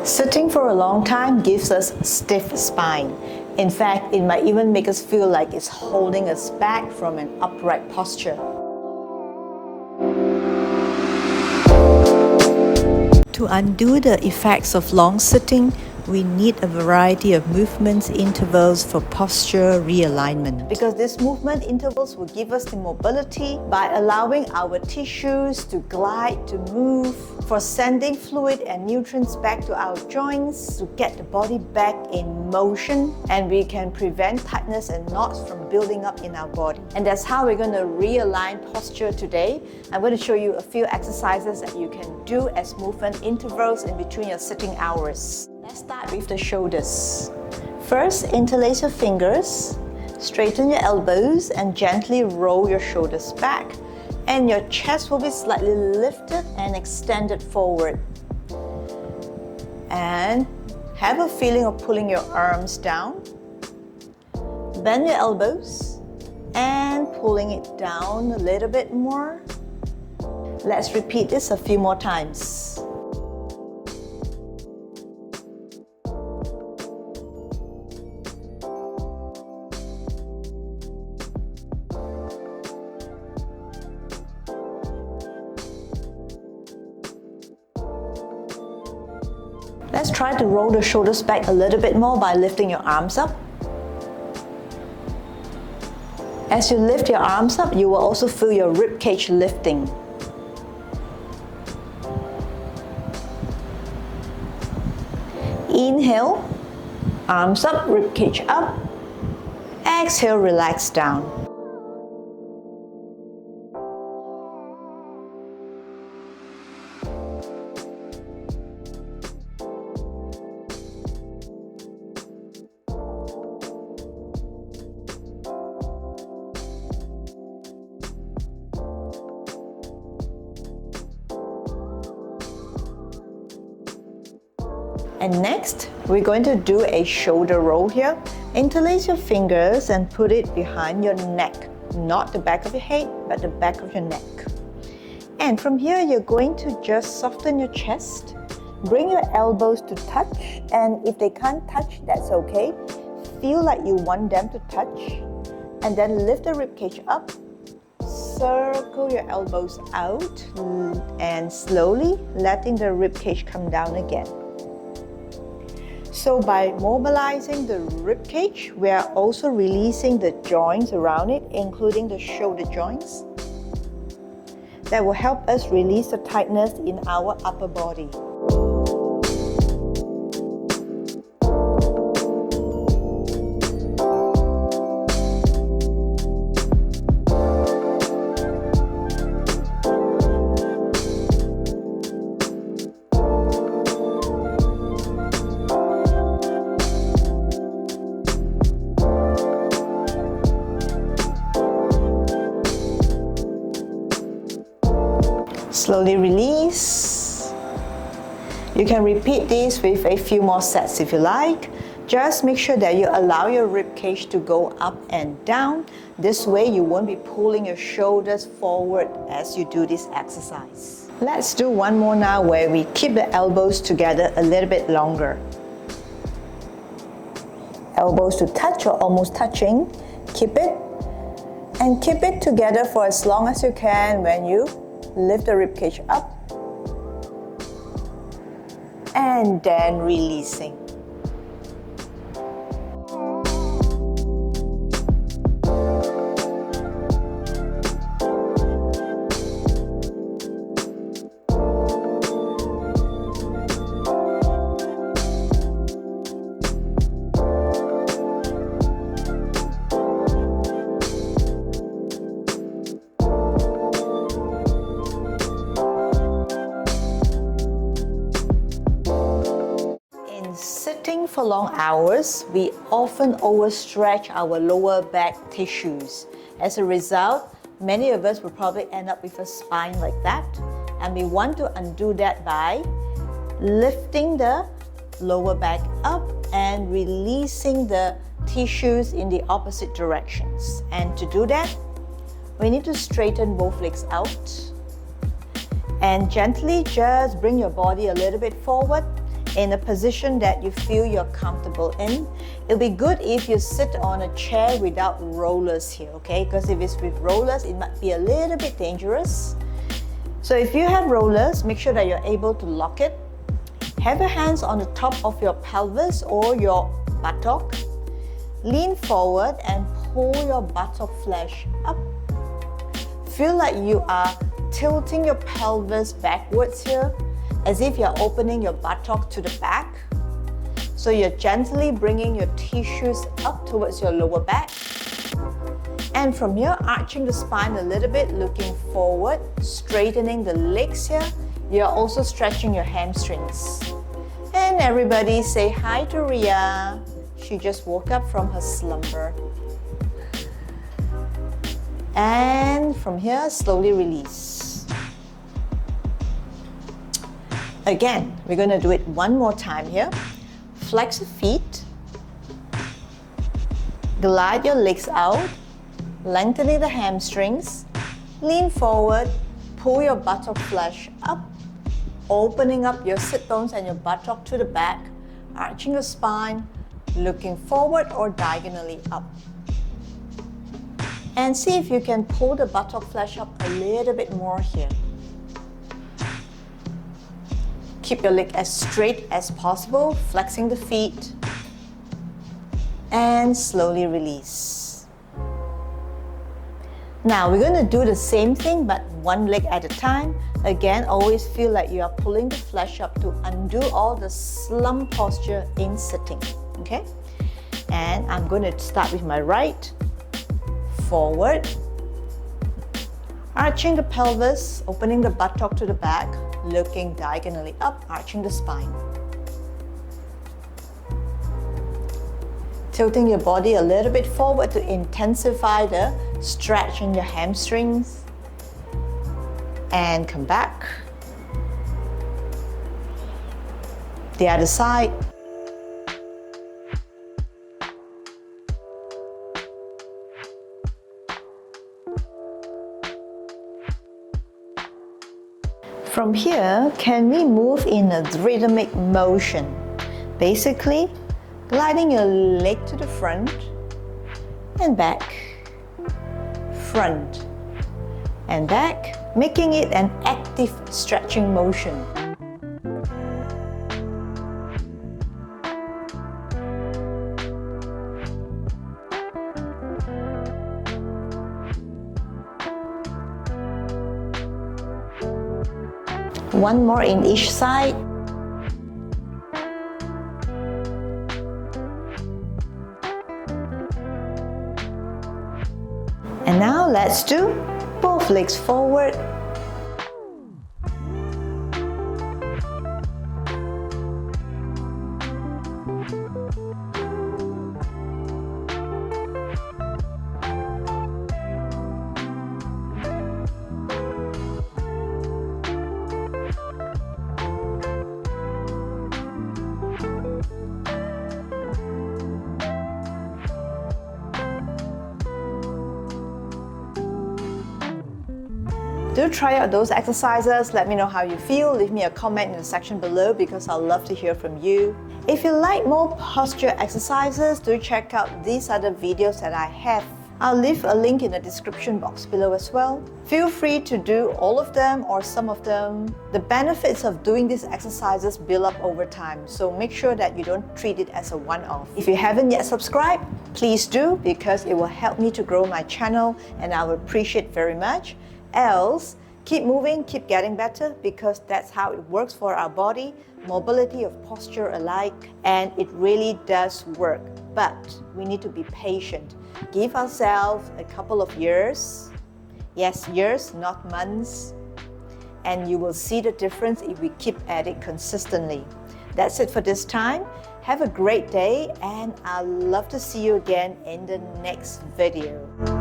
Sitting for a long time gives us a stiff spine. In fact, it might even make us feel like it's holding us back from an upright posture. To undo the effects of long sitting, we need a variety of movement intervals for posture realignment. Because these movement intervals will give us the mobility by allowing our tissues to glide, to move, for sending fluid and nutrients back to our joints, to get the body back in motion, and we can prevent tightness and knots from building up in our body. And that's how we're going to realign posture today. I'm going to show you a few exercises that you can do as movement intervals in between your sitting hours. Let's start with the shoulders. First, interlace your fingers, straighten your elbows, and gently roll your shoulders back. And your chest will be slightly lifted and extended forward. And have a feeling of pulling your arms down. Bend your elbows and pulling it down a little bit more. Let's repeat this a few more times. Let's try to roll the shoulders back a little bit more by lifting your arms up. As you lift your arms up, you will also feel your rib cage lifting. Inhale, arms up, rib cage up. Exhale, relax down. And next, we're going to do a shoulder roll here. Interlace your fingers and put it behind your neck. Not the back of your head, but the back of your neck. And from here, you're going to just soften your chest. Bring your elbows to touch, and if they can't touch, that's okay. Feel like you want them to touch. And then lift the ribcage up. Circle your elbows out and slowly letting the ribcage come down again. So by mobilizing the rib cage, we are also releasing the joints around it, including the shoulder joints. That will help us release the tightness in our upper body. Slowly release. You can repeat this with a few more sets if you like. Just make sure that you allow your rib cage to go up and down. This way you won't be pulling your shoulders forward as you do this exercise. Let's do one more now where we keep the elbows together a little bit longer. Elbows to touch or almost touching. Keep it. And keep it together for as long as you can when you lift the ribcage up and then releasing. Sitting for long hours, we often overstretch our lower back tissues. As a result, many of us will probably end up with a spine like that. And we want to undo that by lifting the lower back up and releasing the tissues in the opposite directions. And to do that, we need to straighten both legs out. And gently just bring your body a little bit forward in a position that you feel you're comfortable in. It'll be good if you sit on a chair without rollers here, okay? Because if it's with rollers, it might be a little bit dangerous. So if you have rollers, make sure that you're able to lock it. Have your hands on the top of your pelvis or your buttock. Lean forward and pull your buttock flesh up. Feel like you are tilting your pelvis backwards here, as if you're opening your buttock to the back. So you're gently bringing your tissues up towards your lower back. And from here, arching the spine a little bit, looking forward, straightening the legs here. You're also stretching your hamstrings. And everybody say hi to Ria. She just woke up from her slumber. And from here, slowly release. Again, we're going to do it one more time here. Flex the feet. Glide your legs out, lengthening the hamstrings. Lean forward, pull your buttock flesh up, opening up your sit bones and your buttock to the back, arching your spine, looking forward or diagonally up. And see if you can pull the buttock flesh up a little bit more here. Keep your leg as straight as possible, flexing the feet. And slowly release. Now we're going to do the same thing but one leg at a time. Again, always feel like you are pulling the flesh up to undo all the slump posture in sitting. Okay? And I'm going to start with my right. Forward. Arching the pelvis, opening the buttock to the back, looking diagonally up, arching the spine. Tilting your body a little bit forward to intensify the stretch in your hamstrings. And come back. The other side. From here, can we move in a rhythmic motion? Basically, gliding your leg to the front and back, front and back, making it an active stretching motion. One more in each side. And now let's do both legs forward. Do try out those exercises. Let me know how you feel. Leave me a comment in the section below because I'd love to hear from you. If you like more posture exercises, do check out these other videos that I have. I'll leave a link in the description box below as well. Feel free to do all of them or some of them. The benefits of doing these exercises build up over time, so make sure that you don't treat it as a one-off. If you haven't yet subscribed, please do because it will help me to grow my channel and I will appreciate very much. Else, keep moving, keep getting better because that's how it works for our body, mobility of posture alike, and it really does work. But we need to be patient. Give ourselves a couple of years. Yes, years, not months. And you will see the difference if we keep at it consistently. That's it for this time. Have a great day and I'd love to see you again in the next video.